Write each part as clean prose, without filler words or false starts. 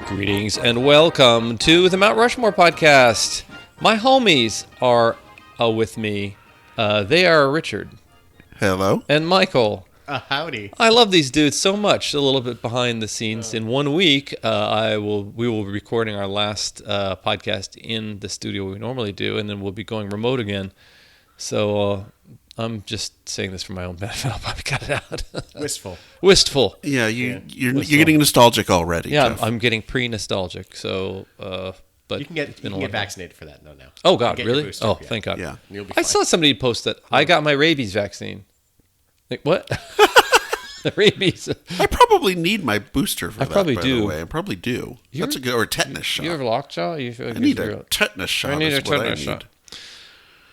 Greetings and welcome to the Mount Rushmore podcast. My homies are with me. They are Richard. Hello. And Michael. Howdy. I love these dudes so much. A little bit behind the scenes. In 1 week, we will be recording our last podcast in the studio we normally do, and then we'll be going remote again. So I'm just saying this for my own benefit. I'll probably cut it out. Wistful. Yeah, you're getting nostalgic already. Yeah, Jeff. I'm getting pre-nostalgic. So, but You can get vaccinated for that though now. Oh God, Get really? your booster, Oh, thank God. Yeah. You'll be I fine. saw somebody post that I got my rabies vaccine. Like what? The rabies. I probably need my booster for that. probably by do. The way. I probably do. That's a good or a tetanus shot. You have lockjaw? You feel like I need it's a real- tetanus shot. I need a is what tetanus I shot.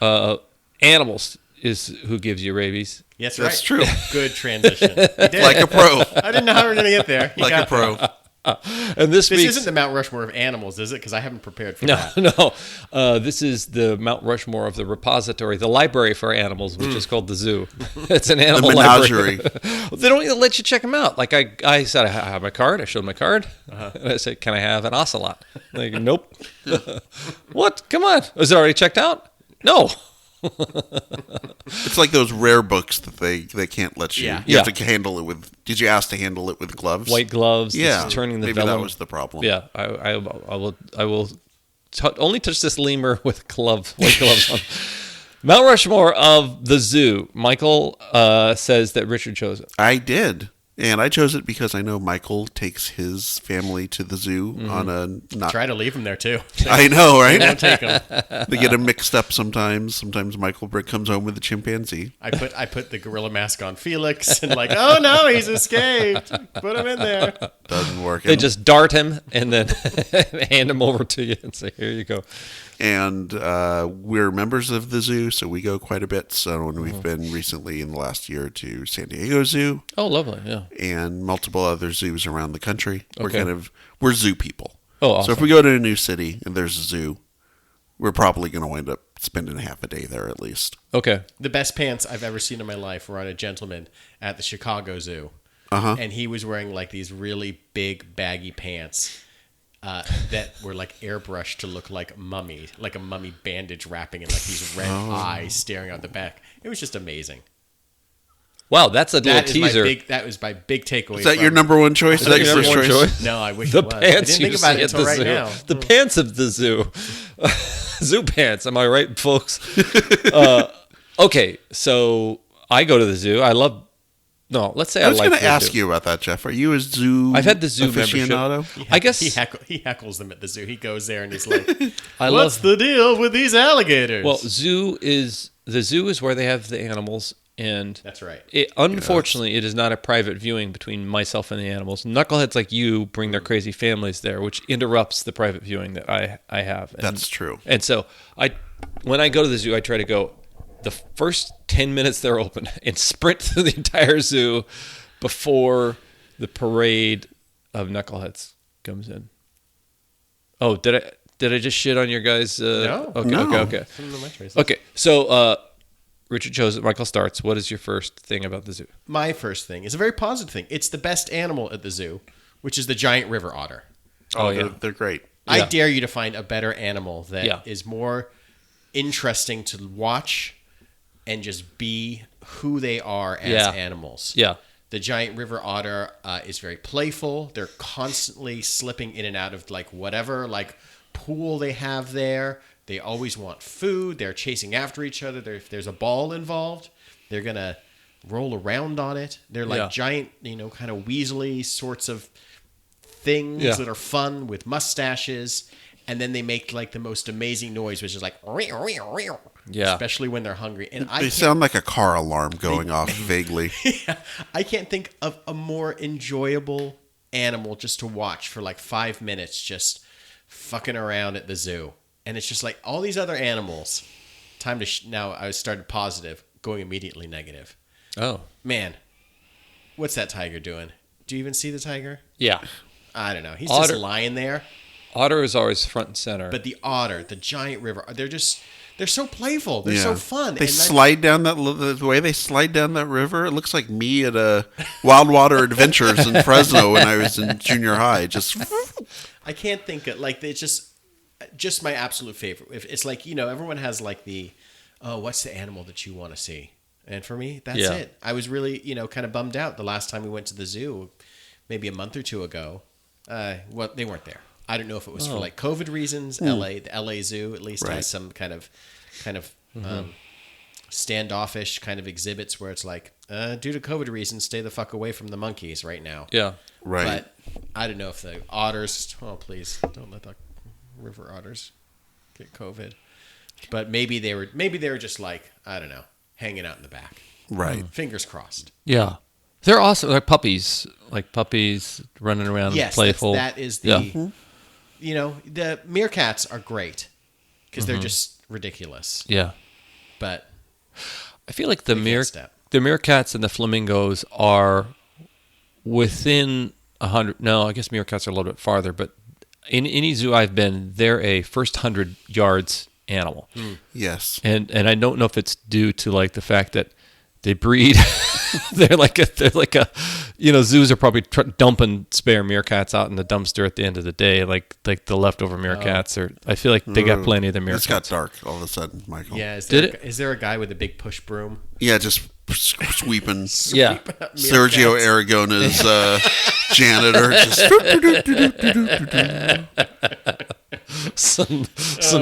need. Animals is who gives you rabies. Yes, That's right. true. Good transition. You did. Like a pro. I didn't know how we were going to get there. You Like a got pro. there. And this This week's isn't the Mount Rushmore of animals, is it? Because I haven't prepared for that. no. This is the Mount Rushmore of the repository, the library for animals, which is called the zoo. It's an animal menagerie. library. They don't even let you check them out. Like I said, I have my card. I showed my card. And I said, "Can I have an ocelot?" Like, nope. What? Come on. Was it already checked out? No. It's like those rare books that they can't let you. Yeah. You have Yeah. to handle it with. Did you ask to handle it with gloves? White gloves. This Yeah. is turning the maybe vellum. that was the problem. Yeah, I will only touch this lemur with white gloves on. Mount Rushmore of the zoo. Michael says that Richard chose it. I did. And I chose it because I know Michael takes his family to the zoo on a not. Try to leave them there too. I know, right? Don't take them. They get them mixed up sometimes. Sometimes Michael Brick comes home with a chimpanzee. I put the gorilla mask on Felix and like, oh no, he's escaped. Put him in there. Doesn't work. They just dart him and then hand him over to you and say, "Here you go." And we're members of the zoo, so we go quite a bit. So when we've been recently in the last year to San Diego Zoo Oh, lovely. Yeah. and multiple other zoos around the country. Okay. We're zoo people. Oh, So awesome. if we go to a new city and there's a zoo, we're probably going to wind up spending half a day there at least. Okay. The best pants I've ever seen in my life were on a gentleman at the Chicago Zoo. Uh-huh. And he was wearing like these really big baggy pants that were like airbrushed to look like a mummy bandage wrapping and like these red eyes staring out the back. It was just amazing. Wow, that's a little That is teaser. that was my big takeaway. Is that your number one choice? Is that your first number one choice? No, I wish The it was. pants I didn't you think about see it at the until right zoo. now. The pants of the zoo. Zoo pants. Am I right, folks? Okay, so I go to the zoo. Let's say I was like going to the ask zoo. you about that, Jeff. Are you a zoo I've had the zoo aficionado? membership. I guess he heckles them at the zoo. He goes there and he's like, I "What's love the deal with these alligators?" Well, the zoo is where they have the animals, and That's right. Unfortunately, it is not a private viewing between myself and the animals. Knuckleheads like you bring their crazy families there, which interrupts the private viewing that I have. And, That's true. And so when I go to the zoo, I try to go the first 10 minutes they're open and sprint through the entire zoo before the parade of knuckleheads comes in. Oh, did I just shit on your guys? No. Okay, No. okay. Some of the match races. Okay, so Richard chose it. Michael starts. What is your first thing about the zoo? My first thing is a very positive thing. It's the best animal at the zoo, which is the giant river otter. Oh, yeah. They're great. I Yeah. dare you to find a better animal that is Yeah. more interesting to watch and just be who they are as Yeah. animals. Yeah. The giant river otter is very playful. They're constantly slipping in and out of like whatever like pool they have there. They always want food. They're chasing after each other. If there's a ball involved, they're gonna roll around on it. They're like Yeah. giant, kind of weaselly sorts of things Yeah. that are fun with mustaches. And then they make like the most amazing noise, which is like, Yeah. especially when they're hungry. And They sound like a car alarm going off vaguely. I can't think of a more enjoyable animal just to watch for like 5 minutes, just fucking around at the zoo. And it's just like all these other animals. Time to now I started positive, going immediately negative. Oh. Man, what's that tiger doing? Do you even see the tiger? Yeah. I don't know. He's Otter- just lying there. Otter is always front and center. But the otter, the giant river, they're so playful. They're so fun. They slide down the way they slide down that river. It looks like me at a Wild Water Adventures in Fresno when I was in junior high. Just I can't think of like it's just my absolute favorite. If it's like everyone has like the what's the animal that you want to see, and for me that's it. I was really kind of bummed out the last time we went to the zoo, maybe a month or two ago. Well, they weren't there. I don't know if it was for like COVID reasons. The LA Zoo at least has some kind of standoffish kind of exhibits where it's like, due to COVID reasons, stay the fuck away from the monkeys right now. Yeah. Right. But I don't know if the otters. Oh, please don't let the river otters get COVID. But maybe they were just like, I don't know, hanging out in the back. Right. Fingers crossed. Yeah. They're awesome. They're puppies, running around, playful. That is the. The meerkats are great because they're just ridiculous. Yeah. But I feel like the meerkats and the flamingos are within 100. No, I guess meerkats are a little bit farther, but in any zoo I've been, they're a first 100 yards animal. Yes. And I don't know if it's due to like the fact that they breed. they're like a zoos are probably dumping spare meerkats out in the dumpster at the end of the day, like the leftover meerkats. Or I feel like they got plenty of the meerkats. It's got dark all of a sudden, Michael. Yeah, is there a guy with a big push broom? Yeah, just sweeping. Yeah, Sergio Aragona's janitor. Some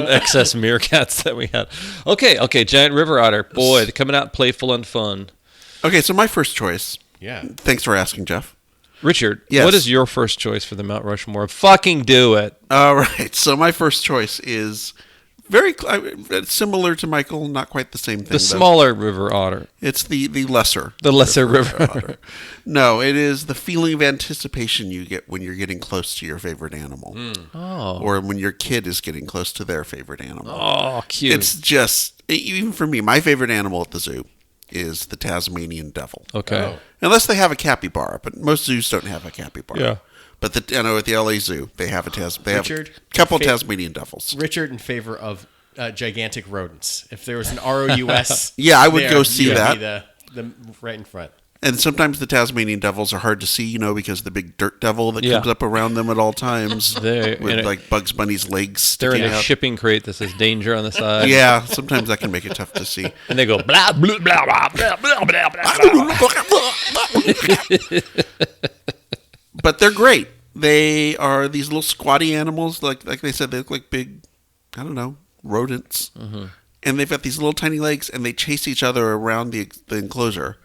excess meerkats that we had. Okay, giant river otter. Boy, they're coming out playful and fun. Okay, so my first choice. Yeah. Thanks for asking, Jeff. Richard, yes. What is your first choice for the Mount Rushmore? Fucking do it. All right, so my first choice is very similar to Michael, not quite the same thing. The smaller river otter. It's the lesser. The lesser river otter. No, it is the feeling of anticipation you get when you're getting close to your favorite animal. Oh. Or when your kid is getting close to their favorite animal. Oh, cute. It's just, even for me, my favorite animal at the zoo is the Tasmanian devil. Okay. Unless they have a capybara, but most zoos don't have a capybara. Yeah. But at the LA Zoo, they have a couple of Tasmanian devils. Richard in favor of gigantic rodents. If there was an ROUS, yeah, I would go see that. The right in front. And sometimes the Tasmanian devils are hard to see, because the big dirt devil that comes up around them at all times with like Bugs Bunny's legs. They're in a out. shipping crate that says danger on the side. Yeah, sometimes that can make it tough to see. And they go blah blah blah blah blah blah blah blah. But they're great. They are these little squatty animals, like they said, they look like big, I don't know, rodents. Mm-hmm. And they've got these little tiny legs, and they chase each other around the enclosure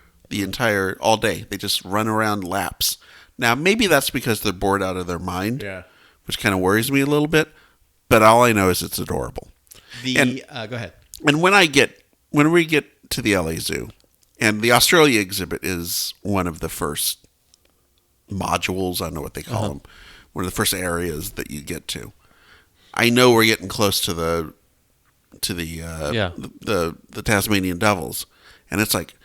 all day. They just run around laps. Now, maybe that's because they're bored out of their mind, which kind of worries me a little bit. But all I know is it's adorable. Go ahead. And when we get to the LA Zoo, and the Australia exhibit is one of the first modules, I don't know what they call them, one of the first areas that you get to. I know we're getting close to the Tasmanian Devils, and it's like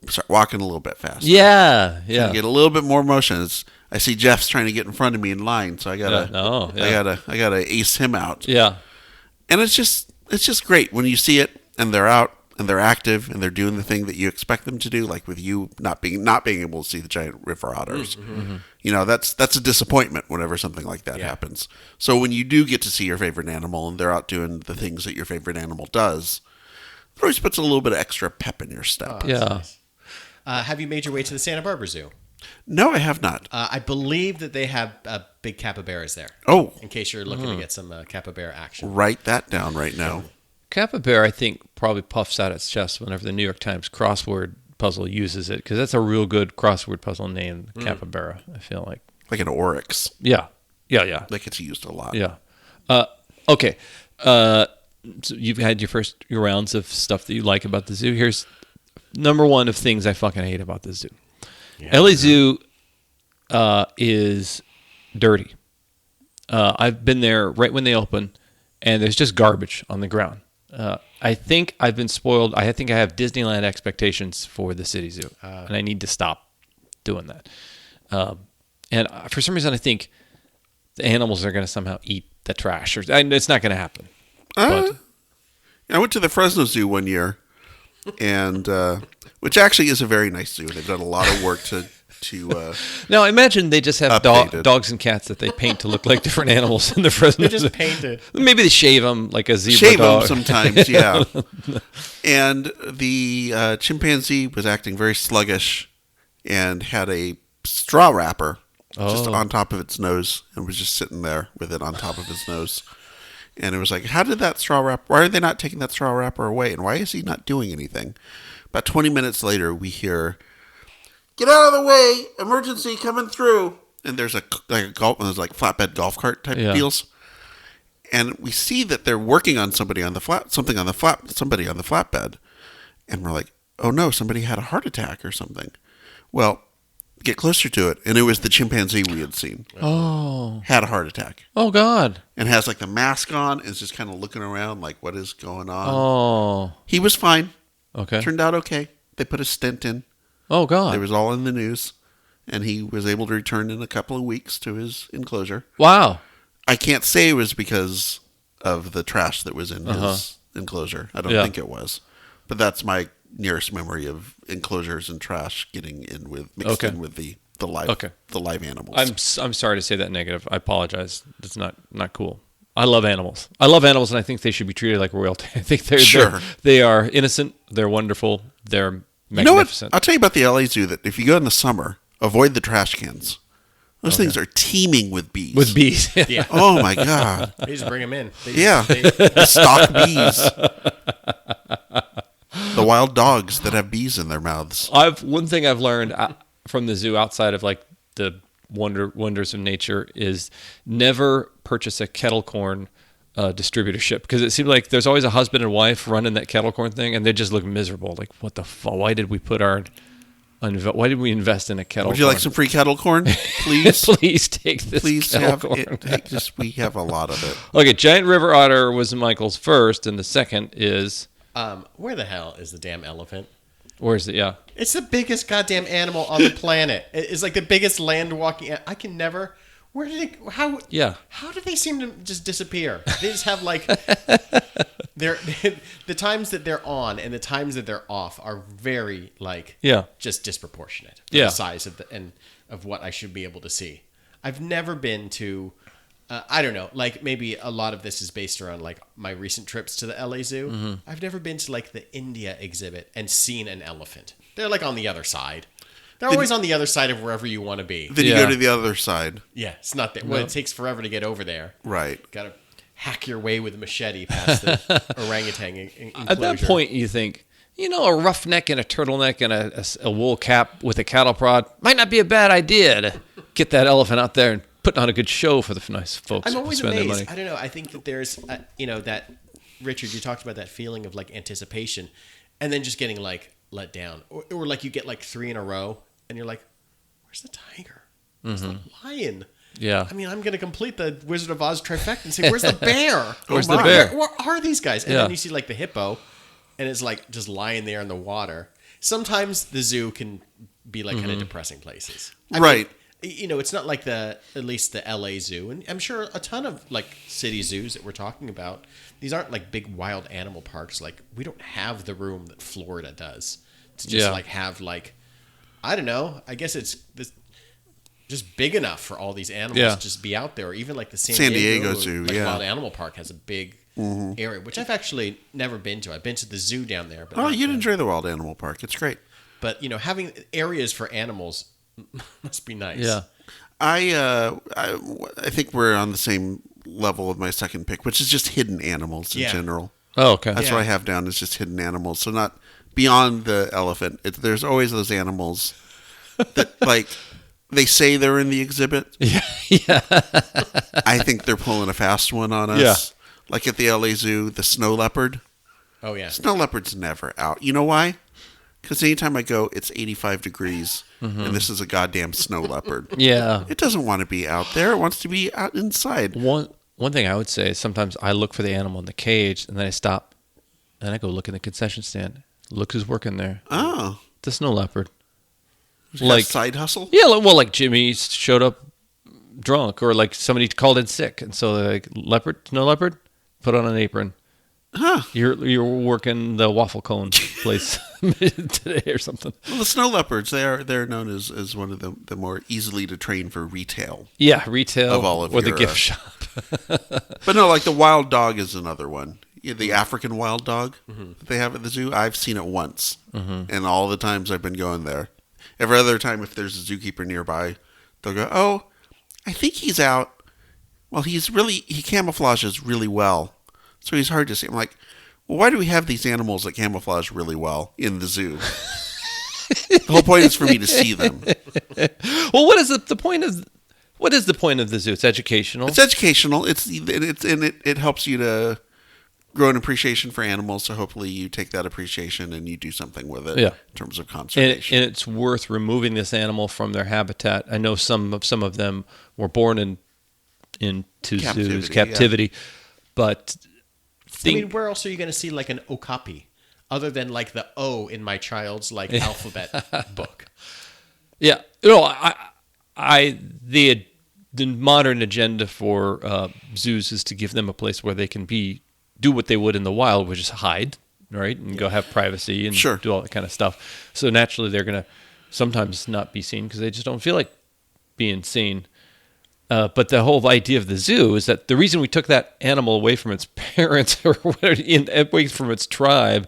start walking a little bit faster. Yeah. Get a little bit more motion. I see Jeff's trying to get in front of me in line, so I gotta ace him out. Yeah, and it's just great when you see it and they're out and they're active and they're doing the thing that you expect them to do. Like with you not being able to see the giant river otters, that's a disappointment whenever something like that happens. So when you do get to see your favorite animal and they're out doing the things that your favorite animal does, it always puts a little bit of extra pep in your step. Nice. Have you made your way to the Santa Barbara Zoo? No, I have not. I believe that they have big capybaras there. Oh. In case you're looking to get some capybara action. Write that down right now. Capybara, I think, probably puffs out its chest whenever the New York Times crossword puzzle uses it, because that's a real good crossword puzzle name, capybara, I feel like. Like an oryx. Yeah. That gets used a lot. Yeah. Okay. So you've had your rounds of stuff that you like about the zoo. Here's number one of things I fucking hate about the zoo. Yeah, LA Zoo is dirty. I've been there right when they open, and there's just garbage on the ground. I think I've been spoiled. I think I have Disneyland expectations for the City Zoo, and I need to stop doing that. And for some reason, I think the animals are going to somehow eat the trash. It's not going to happen. But I went to the Fresno Zoo one year, and which actually is a very nice zoo. They've done a lot of work to to. Now, I imagine they just have Updated. dogs and cats that they paint to look like different animals in the present. They're just painted. Maybe they shave them like a zebra Shave dog. them sometimes, yeah. And the chimpanzee was acting very sluggish and had a straw wrapper just on top of its nose and was just sitting there with it on top of his nose. And it was like, how did that straw wrapper, why are they not taking that straw wrapper away? And why is he not doing anything? About 20 minutes later, we hear, get out of the way, emergency coming through. And there's there's flatbed golf cart type deals. And we see that they're working on somebody on the flatbed. And we're like, oh no, somebody had a heart attack or something. Well, get closer to it, and it was the chimpanzee we had seen. Oh. Had a heart attack. Oh, God. And has like the mask on and is just kind of looking around like, what is going on? Oh. He was fine. Okay. Turned out okay. They put a stent in. Oh, God. It was all in the news. And he was able to return in a couple of weeks to his enclosure. Wow. I can't say it was because of the trash that was in his enclosure. I don't think it was. But that's my nearest memory of enclosures and trash getting mixed in with the live animals. I'm sorry to say that negative. I apologize. That's not cool. I love animals. And I think they should be treated like royalty. I think they are innocent. They're wonderful. They're magnificent. You know what? I'll tell you about the LA Zoo. That if you go in the summer, avoid the trash cans. Those things are teeming with bees. With bees. Yeah. Oh my God. They just bring them in. They stock bees. The wild dogs that have bees in their mouths. One thing I've learned from the zoo outside of like the wonders of nature is never purchase a kettle corn distributorship, because it seems like there's always a husband and wife running that kettle corn thing, and they just look miserable. Like, what the fuck? Why did we invest in a kettle? Would you like some free kettle corn, please? Please take this. Please kettle have corn. it. We have a lot of it. Okay, giant river otter was Michael's first, and the second is where the hell is the damn elephant? Where is it? Yeah, it's the biggest goddamn animal on the planet. It's like the biggest land walking. I can never. Where did it? How? Yeah. How do they seem to just disappear? They just have like the times that they're on and the times that they're off are very just disproportionate. The size of of what I should be able to see. I've never been to. I don't know. Like maybe a lot of this is based around like my recent trips to the LA Zoo. Mm-hmm. I've never been to like the India exhibit and seen an elephant. They're like on the other side. They're always on the other side of wherever you want to be. Then you go to the other side. Yeah, it's not that. Well, it takes forever to get over there. Right. Got to hack your way with a machete past the orangutan enclosure. At that point, you think, a roughneck and a turtleneck and a wool cap with a cattle prod might not be a bad idea to get that elephant out there and put on a good show for the nice folks. I'm always who spend their amazed. money. I don't know. I think that there's, that Richard, you talked about that feeling of like anticipation, and then just getting like let down, or like you get like 3 in a row, and you're like, "Where's the tiger? Where's the lion?" Yeah. I mean, I'm going to complete the Wizard of Oz trifecta and say, "Where's the bear? Where's the bear? Where are these guys?" And then you see like the hippo, and it's like just lying there in the water. Sometimes the zoo can be like kind of depressing places, Right. It's not like at least the LA Zoo, and I'm sure a ton of like city zoos that we're talking about. These aren't like big wild animal parks. Like we don't have the room that Florida does to just like have like, I don't know. I guess it's just big enough for all these animals to just be out there. Or even like the San Diego Zoo, Wild Animal Park has a big area, which I've actually never been to. I've been to the zoo down there. But you'd enjoy the Wild Animal Park. It's great. But having areas for animals must be nice. Yeah. I think we're on the same level with my second pick, which is just hidden animals in general. Oh, okay. That's what I have down is just hidden animals. So not beyond the elephant. There's always those animals that like they say they're in the exhibit. Yeah. I think they're pulling a fast one on us. Yeah. Like at the LA Zoo, the snow leopard. Oh yeah. Snow leopard's never out. You know why? Because anytime I go, it's 85 degrees, and this is a goddamn snow leopard. Yeah. It doesn't want to be out there. It wants to be out inside. One thing I would say is sometimes I look for the animal in the cage, and then I stop, and I go look in the concession stand. Look who's working there. Oh. The snow leopard. Like side hustle? Yeah, like Jimmy showed up drunk, or like somebody called in sick, and so they're like, snow leopard, put on an apron. Huh. You're working the waffle cone place. today or something. Well, the snow leopards, they're known as one of the more easily to train for retail. Yeah, retail Of all of or the your, gift shop. But no, like the wild dog is another one. Yeah, the African wild dog that they have at the zoo. I've seen it once, and all the times I've been going there. Every other time, if there's a zookeeper nearby, they'll go, "Oh, I think he's out. Well, he camouflages really well, so he's hard to see." I'm like, well, why do we have these animals that camouflage really well in the zoo? The whole point is for me to see them. Well, what is the point of? What is the point of the zoo? It's educational. It's educational. It helps you to grow an appreciation for animals. So hopefully you take that appreciation and you do something with it. Yeah. In terms of conservation. And it's worth removing this animal from their habitat. I know some of them were born into zoos, captivity, but where else are you going to see like an okapi, other than like the O in my child's like alphabet book? Yeah, the modern agenda for zoos is to give them a place where they can do what they would in the wild, which is hide, right, and go have privacy and do all that kind of stuff. So naturally, they're going to sometimes not be seen because they just don't feel like being seen. But the whole idea of the zoo is that the reason we took that animal away from its parents or away from its tribe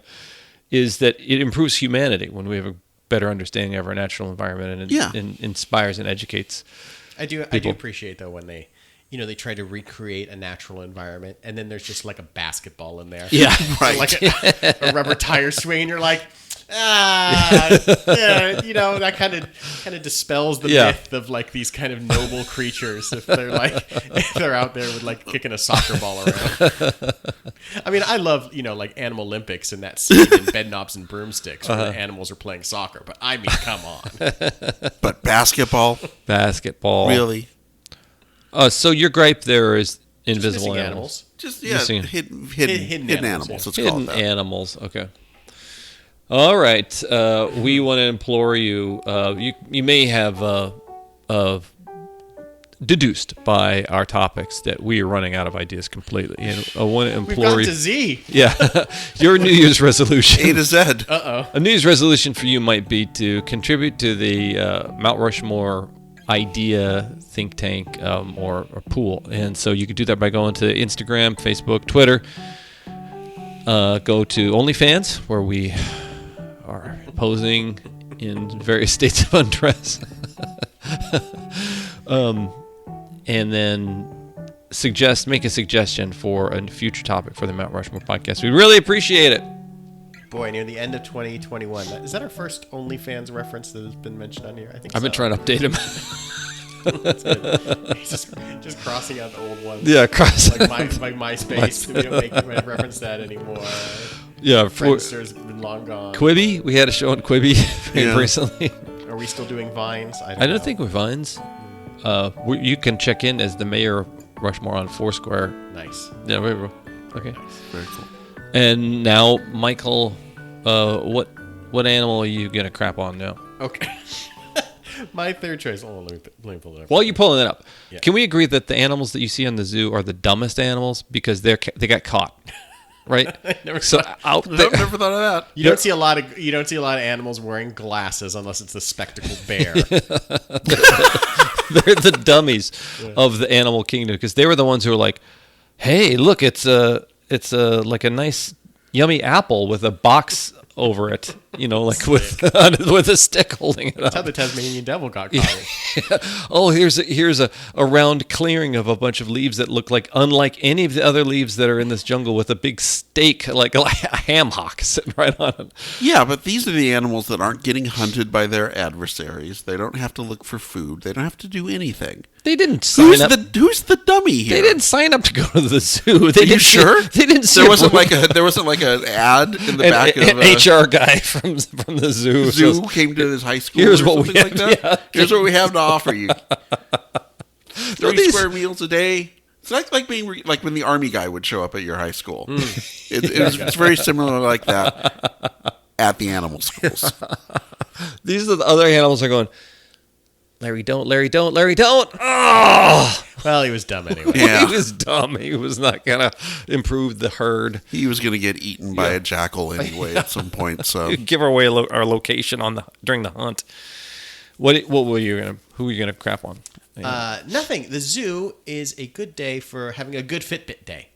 is that it improves humanity when we have a better understanding of our natural environment and inspires and educates. I do appreciate though when they try to recreate a natural environment and then there's just like a basketball in there. Yeah, right. Like a rubber tire swing. You're like, that kind of dispels the myth of like these kind of noble creatures if they're out there with like kicking a soccer ball around. I mean, I love like Animal Olympics and that scene in Bed Knobs and Broomsticks where the animals are playing soccer. But I mean, come on. But basketball, really. So your gripe there is invisible animals. Just hidden animals. Let's call it that. Hidden animals. Okay. All right. We want to implore you. You may have deduced by our topics that we are running out of ideas completely. And I want to implore you. We've got to Z. Yeah. Your New Year's resolution. A to Z. A New Year's resolution for you might be to contribute to the Mount Rushmore idea think tank or pool. And so you could do that by going to Instagram, Facebook, Twitter. Go to OnlyFans, where we are posing in various states of undress. And then make a suggestion for a future topic for the Mount Rushmore podcast. We really appreciate it. Boy, near the end of 2021. Is that our first OnlyFans reference that has been mentioned on here? I think I've been trying to update him. That's good. Just crossing out the old ones. Yeah, crossing like MySpace. We don't make reference that anymore. Yeah, Friendster's been long gone. Quibi, we had a show on Quibi recently. Are we still doing Vines? I don't think we're Vines. You can check in as the mayor of Rushmore on Foursquare. Nice. Yeah, okay. Nice. Very cool. And now, Michael, what animal are you gonna crap on now? Okay. My third choice. Oh, let me pull it up. While you're pulling it up, can we agree that the animals that you see in the zoo are the dumbest animals because they got caught, right? Never thought of that. You don't see a lot of animals wearing glasses unless it's the spectacled bear. They're the dummies of the animal kingdom because they were the ones who were like, "Hey, look, it's like a nice yummy apple with a box over it, like with a stick holding it up." That's how the Tasmanian Devil got caught. Oh, here's a round clearing of a bunch of leaves that look like unlike any of the other leaves that are in this jungle, with a big steak like a ham hock sitting right on it. Yeah, but these are the animals that aren't getting hunted by their adversaries. They don't have to look for food. They don't have to do anything. They didn't sign up. Who's the dummy here? They didn't sign up to go to the zoo. Are you sure? They didn't. There wasn't like an ad in the back of an HR guy from the zoo. Zoo came to his high school. Here's or what something we like that. Yeah. Here's what we have to offer you: 3 square meals a day. It's like being like when the army guy would show up at your high school. It's very similar like that at the animal schools. These are the other animals are going, Larry, don't. Oh! Well, he was dumb anyway. Yeah. He was dumb. He was not going to improve the herd. He was going to get eaten by a jackal anyway at some point. So Give away our location during the hunt. Who were you gonna crap on? Nothing. The zoo is a good day for having a good Fitbit day.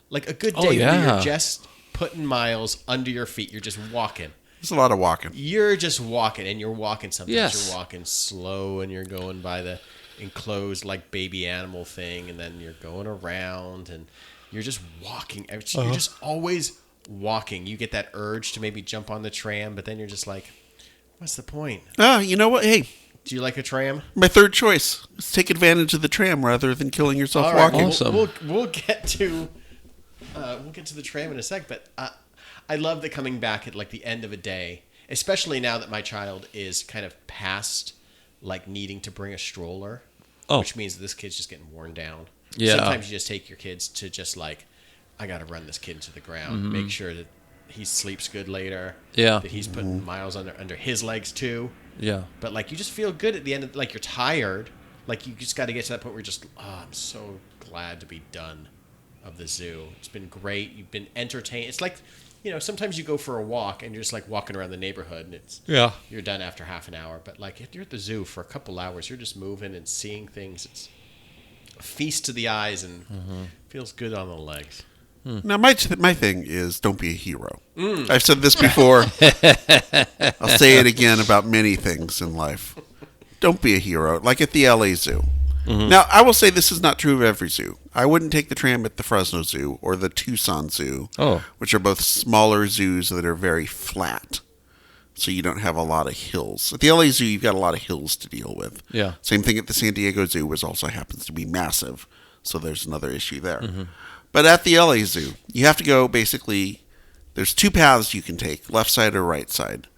Like a good day yeah. where you're just putting miles under your feet. You're just walking. there's a lot of walking. You're just walking, and you're walking sometimes. Yes. You're walking slow, and you're going by the enclosed like baby animal thing, and then you're going around, and you're just walking. You're just always walking. You get that urge to maybe jump on the tram, but then you're just like, what's the point? You know what? Hey, Do you like a tram? my third choice is take advantage of the tram rather than killing yourself All right, walking. Awesome. we'll get to the tram in a sec, but I love the coming back at like the end of a day, especially now that my child is kind of past like needing to bring a stroller, which means this kid's just getting worn down. Yeah. Sometimes you just take your kids to just like, I got to run this kid to the ground, make sure that he sleeps good later. Yeah. That he's putting miles under his legs too. Yeah. But like you just feel good at the end of like you're tired. Like you just got to get to that point where you're just I'm so glad to be done of the zoo. It's been great. You've been entertained. It's like, sometimes you go for a walk and you're just like walking around the neighborhood and you're done after half an hour. But like if you're at the zoo for a couple hours, you're just moving and seeing things. It's a feast to the eyes and feels good on the legs. Now, my thing is don't be a hero. I've said this before. I'll say it again about many things in life. Don't be a hero, like at the LA Zoo. Now, I will say this is not true of every zoo. I wouldn't take the tram at the Fresno Zoo or the Tucson Zoo, which are both smaller zoos that are very flat, so you don't have a lot of hills. At the LA Zoo, you've got a lot of hills to deal with. Yeah. Same thing at the San Diego Zoo, which also happens to be massive, so there's another issue there. But at the LA Zoo, you have to go basically, there's two paths you can take, left side or right side.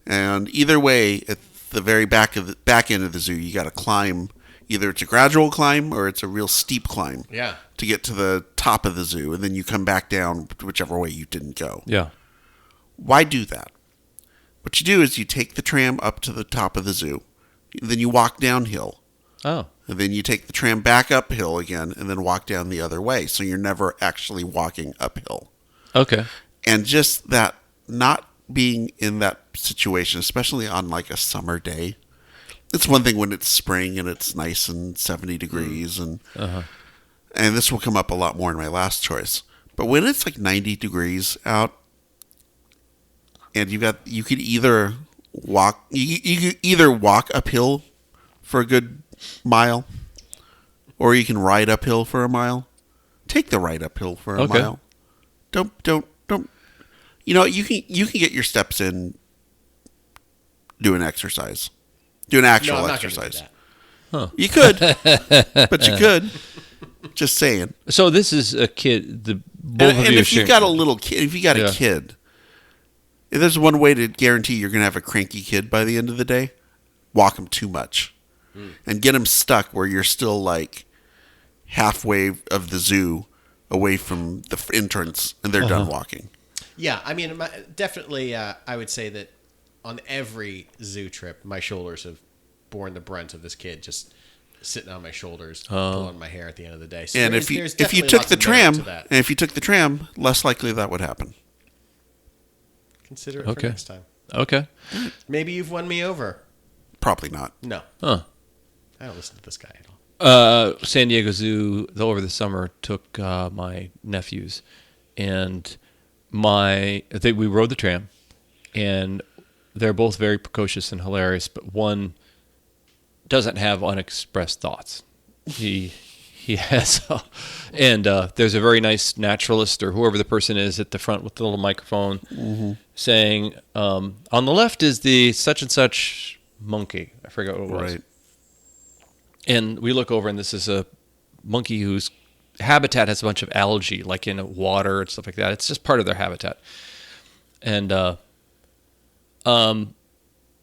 And either way, at the very back end of the zoo, you got to climb. Either it's a gradual climb or it's a real steep climb. Yeah. To get to the top of the zoo, and then you come back down whichever way you didn't go. Yeah. Why do that? What you do is you take the tram up to the top of the zoo, then you walk downhill. Oh. And then you take the tram back uphill again and then walk down the other way. So you're never actually walking uphill. Okay. And just that not being in that situation, especially on like a summer day. It's one thing when it's spring and it's nice and 70 degrees. And this will come up a lot more in my last choice. But when it's like 90 degrees out and you could either walk, you could either walk uphill for a good mile, or you can ride uphill for a mile. Take the ride uphill for a mile. Don't. You can get your steps in doing exercise, do an actual I'm not exercise. Gonna do that. You could, but you could. Just saying. So this is a kid. Both of And you if you've got a little kid, if Yeah. a kid, if there's one way to guarantee you're going to have a cranky kid by the end of the day, walk him too much. And get them stuck where you're still like halfway of the zoo away from the entrance and they're done walking. Yeah, I mean, definitely, I would say that on every zoo trip, my shoulders have borne the brunt of this kid just sitting on my shoulders, pulling my hair at the end of the day. So And there's if you definitely took lots the of merit to tram, that. and if you took the tram, less likely that would happen. Consider it for next time. Okay. Maybe you've won me over. Probably not. No, Huh. I don't listen to this guy at all. San Diego Zoo over the summer took my nephews, and we rode the tram, and they're both very precocious and hilarious, but one doesn't have unexpressed thoughts. He has, and there's a very nice naturalist or whoever the person is at the front with the little microphone saying, on the left is the such and such monkey. I forgot what it was. Right. And we look over, and this is a monkey whose habitat has a bunch of algae, like in water and stuff like that. It's just part of their habitat. And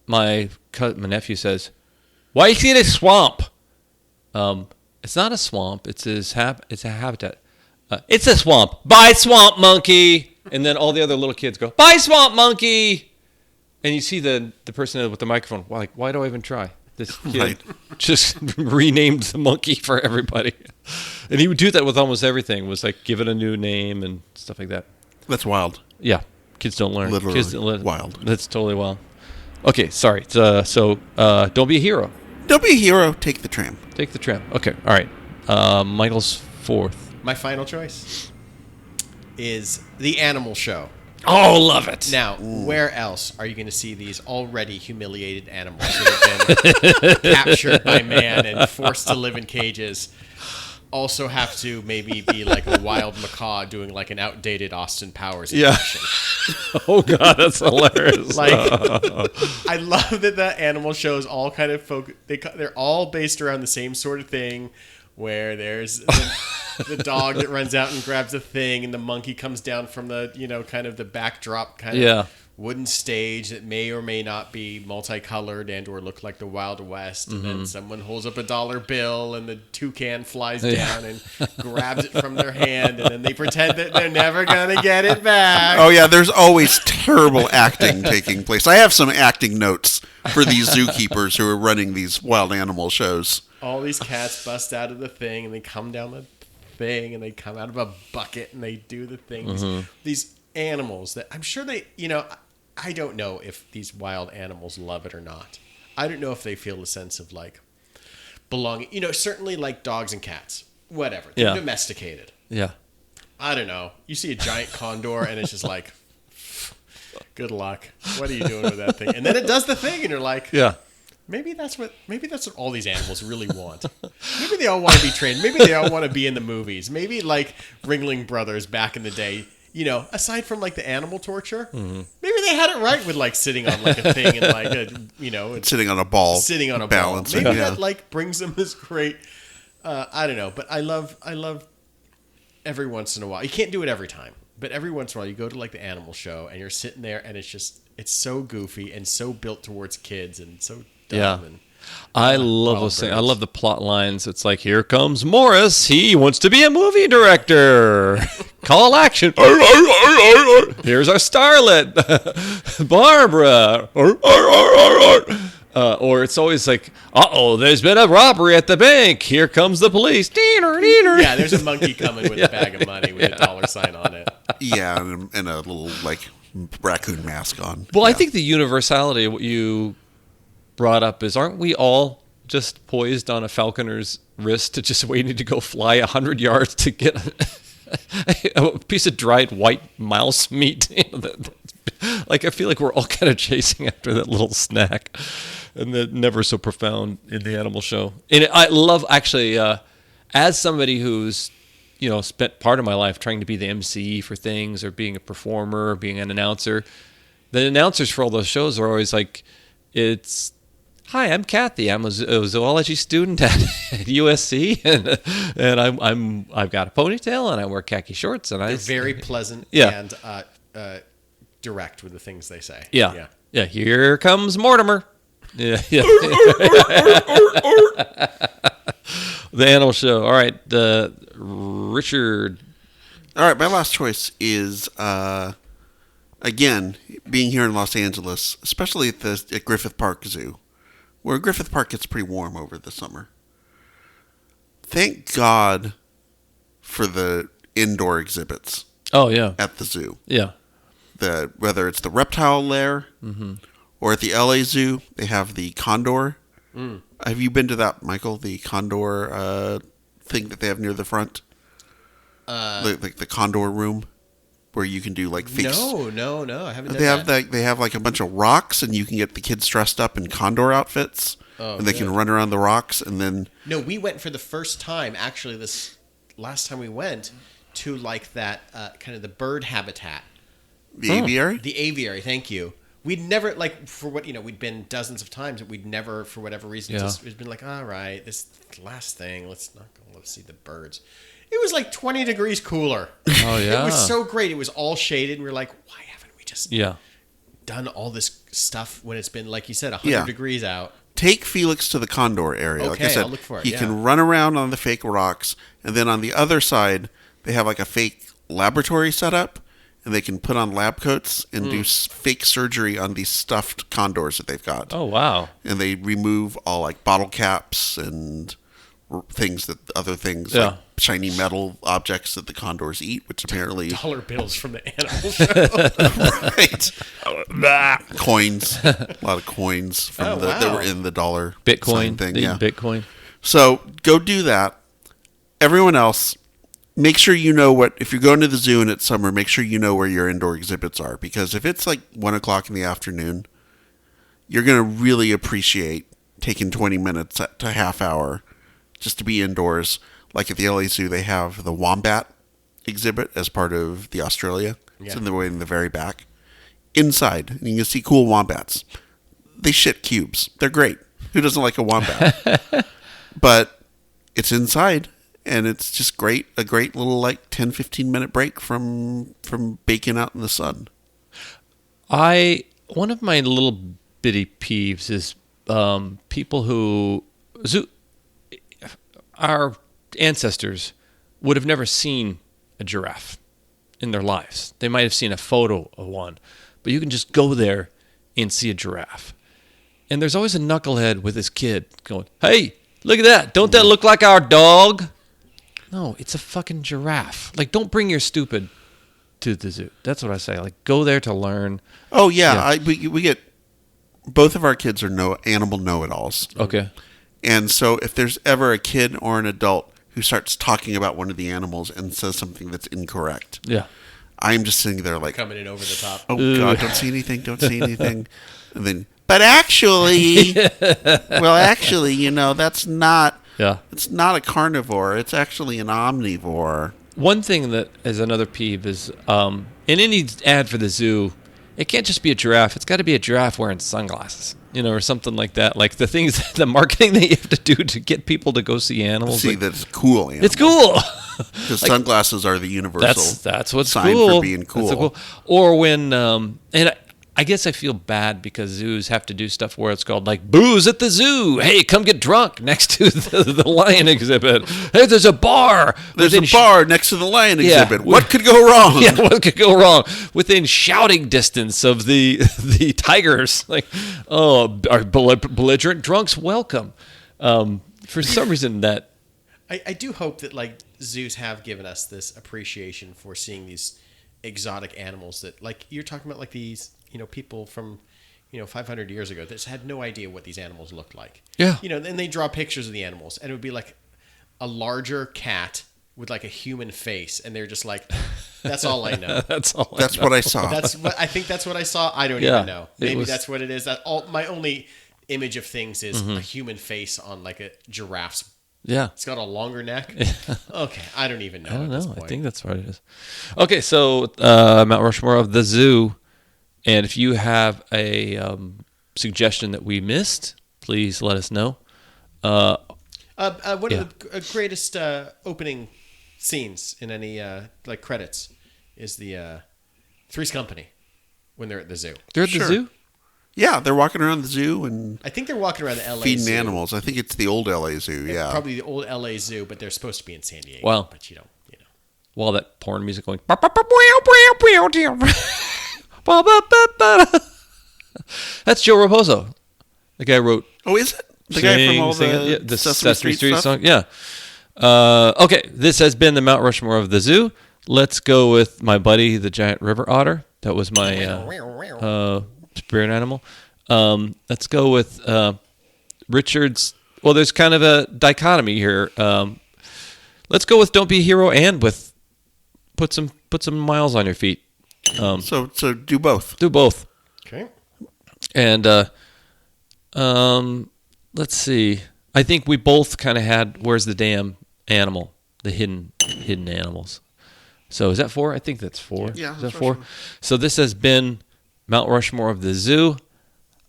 my nephew says, "Why is it a swamp?" It's not a swamp. It's it's a habitat. It's a swamp. Bye, swamp monkey. And then all the other little kids go, "Bye, swamp monkey." And you see the person with the microphone, like, why do I even try? This kid Right. just renamed the monkey for everybody. And he would do that with almost everything, was like give it a new name and stuff like that. That's wild. Yeah. Kids don't learn. Literally Kids don't learn. wild. That's totally wild. Okay, sorry. So don't be a hero. Don't be a hero. Take the tram. Take the tram. Okay, all right. Michael's fourth. My final choice is the animal show. Oh, love it. Now, where else are you going to see these already humiliated animals that have been captured by man and forced to live in cages also have to maybe be like a wild macaw doing like an outdated Austin Powers impression? Oh, God, that's hilarious. Like, I love that the animal shows all kind of they're all based around the same sort of thing, where there's the dog that runs out and grabs a thing, and the monkey comes down from the kind of the backdrop kind of wooden stage that may or may not be multicolored and or look like the Wild West, and then someone holds up a dollar bill and the toucan flies down and grabs it from their hand, and then they pretend that they're never gonna get it back. Oh yeah, there's always terrible acting taking place. I have some acting notes for these zookeepers who are running these wild animal shows. All these cats bust out of the thing and they come down the thing and they come out of a bucket and they do the thing. These animals that I'm sure they, I don't know if these wild animals love it or not. I don't know if they feel a sense of like belonging. Certainly like dogs and cats, whatever. They're domesticated. Yeah. I don't know. You see a giant condor and it's just like, good luck. What are you doing with that thing? And then it does the thing and you're like, Yeah. Maybe that's what all these animals really want. Maybe they all want to be trained. Maybe they all want to be in the movies. Maybe like Ringling Brothers back in the day, aside from like the animal torture, maybe they had it right with like sitting on like a thing and like Sitting on a ball. Sitting on a balancing, ball. Maybe that like brings them this great I don't know, but I love every once in a while. You can't do it every time, but every once in a while you go to like the animal show and you're sitting there and it's so goofy and so built towards kids and so dumb. And I love those things. I love the plot lines. It's like, here comes Morris. He wants to be a movie director. Call action. Here's our starlet, Barbara. Or it's always like, there's been a robbery at the bank. Here comes the police. Yeah, there's a monkey coming with a bag of money with a dollar sign on it. Yeah, and a little like raccoon mask on. Well, I think the universality of what you brought up is, aren't we all just poised on a falconer's wrist, just waiting to go fly 100 yards to get a piece of dried white mouse meat? Like, I feel like we're all kind of chasing after that little snack, and that never so profound in the animal show. And I love, actually, as somebody who's spent part of my life trying to be the MC for things, or being a performer, or being an announcer, the announcers for all those shows are always like, hi, I'm Kathy. I'm a zoology student at USC, and I've got a ponytail and I wear khaki shorts, and they're very pleasant and direct with the things they say. Yeah. Here comes Mortimer. Yeah. The animal show. All right, Richard. All right, my last choice is again being here in Los Angeles, especially at Griffith Park Zoo, where Griffith Park gets pretty warm over the summer. Thank God for the indoor exhibits. Oh yeah, at the zoo. Yeah, whether it's the reptile lair or at the LA Zoo, they have the condor. Have you been to that, Michael? The condor thing that they have near the front, like the condor room, where you can do like fakes. No, I haven't. They have like a bunch of rocks, and you can get the kids dressed up in condor outfits, and they can run around the rocks. And then we went for the first time. Actually, this last time we went to like that kind of the bird habitat, the aviary. The aviary. Thank you. We'd never, like, for what, we'd been dozens of times, but we'd never, for whatever reason, it's been like, all right, this last thing, let's see the birds. It was like 20 degrees cooler. Oh, yeah. It was so great. It was all shaded, and we were like, why haven't we just done all this stuff when it's been, like you said, 100 degrees out? Take Felix to the condor area. Okay, like I said, I'll look for it. He can run around on the fake rocks, and then on the other side, they have like a fake laboratory set up. and they can put on lab coats and do fake surgery on these stuffed condors that they've got. Oh, wow. And they remove all like bottle caps and other things Yeah. like shiny metal objects that the condors eat, which apparently Dollar bills from the animal show. right. Coins, a lot of coins from that wow. were in the dollar Bitcoin sign thing. They eat Yeah, Bitcoin. so go do that. Everyone else, make sure you know if you're going to the zoo and it's summer, make sure you know where your indoor exhibits are, because if it's like 1:00 in the afternoon, you're going to really appreciate taking 20 minutes to half hour just to be indoors. Like at the LA Zoo, they have the wombat exhibit as part of the Australia. It's in the very back. Inside, and you can see cool wombats. They shit cubes. They're great. Who doesn't like a wombat? But it's inside, and it's just great. A great little like 10-15 minute break from baking out in the sun. One of my little bitty peeves is people who our ancestors would have never seen a giraffe in their lives. They might have seen a photo of one, but you can just go there and see a giraffe. And there's always a knucklehead with his kid going, "Hey, look at that. Don't that look like our dog?" No, it's a fucking giraffe. Like, don't bring your stupid to the zoo. That's what I say. Like, go there to learn. Oh, yeah. We get... Both of our kids are animal know-it-alls. Okay. And so if there's ever a kid or an adult who starts talking about one of the animals and says something that's incorrect, Yeah. I'm just sitting there like, Coming in over the top. oh, God, don't say anything, don't say anything. And then, but actually, that's not, Yeah. it's not a carnivore. It's actually an omnivore. One thing that is another peeve is in any ad for the zoo, it can't just be a giraffe. It's got to be a giraffe wearing sunglasses, or something like that. Like the things, the marketing that you have to do to get people to go see animals. See, that's cool. Animal. It's cool. Because sunglasses are the universal That's what's sign cool. for being cool. That's so cool. Or when, and I guess I feel bad because zoos have to do stuff where it's called like booze at the zoo. Hey, come get drunk next to the lion exhibit. Hey, there's a bar. There's a bar next to the lion Yeah. exhibit. What could go wrong? Yeah, what could go wrong? Within shouting distance of the tigers. Like, oh, our belligerent drunks welcome. For some reason that... I do hope that like zoos have given us this appreciation for seeing these exotic animals that, like you're talking about, like these, people from, 500 years ago that just had no idea what these animals looked like. Yeah. And they draw pictures of the animals, and it would be like a larger cat with like a human face, and they're just like, that's all I know. That's what I saw. I think that's what I saw. I don't Yeah, even know. Maybe that's what it is. My only image of things is a human face on like a giraffe's. Yeah. It's got a longer neck. Okay, I don't even know. I don't at this know. point. I think that's what it is. Okay, so Mount Rushmore of the zoo. And if you have a suggestion that we missed, please let us know. One of the greatest opening scenes in any like credits is the Three's Company when they're at the zoo. They're at the zoo? Yeah, they're walking around the zoo and I think they're walking around the LA feeding Zoo. animals. I think it's the old LA Zoo. Yeah, Probably the old LA Zoo, but they're supposed to be in San Diego. Wow. But While that porn music going. That's Joe Raposo. The guy wrote. Oh, is it? The guy from all the Sesame Street stuff? song? Yeah. Okay, this has been the Mount Rushmore of the zoo. Let's go with my buddy, the giant river otter. That was my spirit animal. Let's go with Richard's. Well, there's kind of a dichotomy here. Let's go with Don't Be a Hero and with put some miles on your feet. So do both. Do both. Okay. And let's see. I think we both kind of had Where's the Damn Animal, the hidden animals. So is that 4? I think that's 4. Yeah, is that that's 4? Rushmore. So this has been Mount Rushmore of the zoo.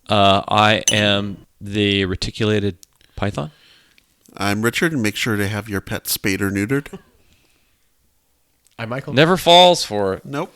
I am the reticulated python. I'm Richard, and make sure to have your pet spayed or neutered. I'm Michael. Never falls for it. Nope.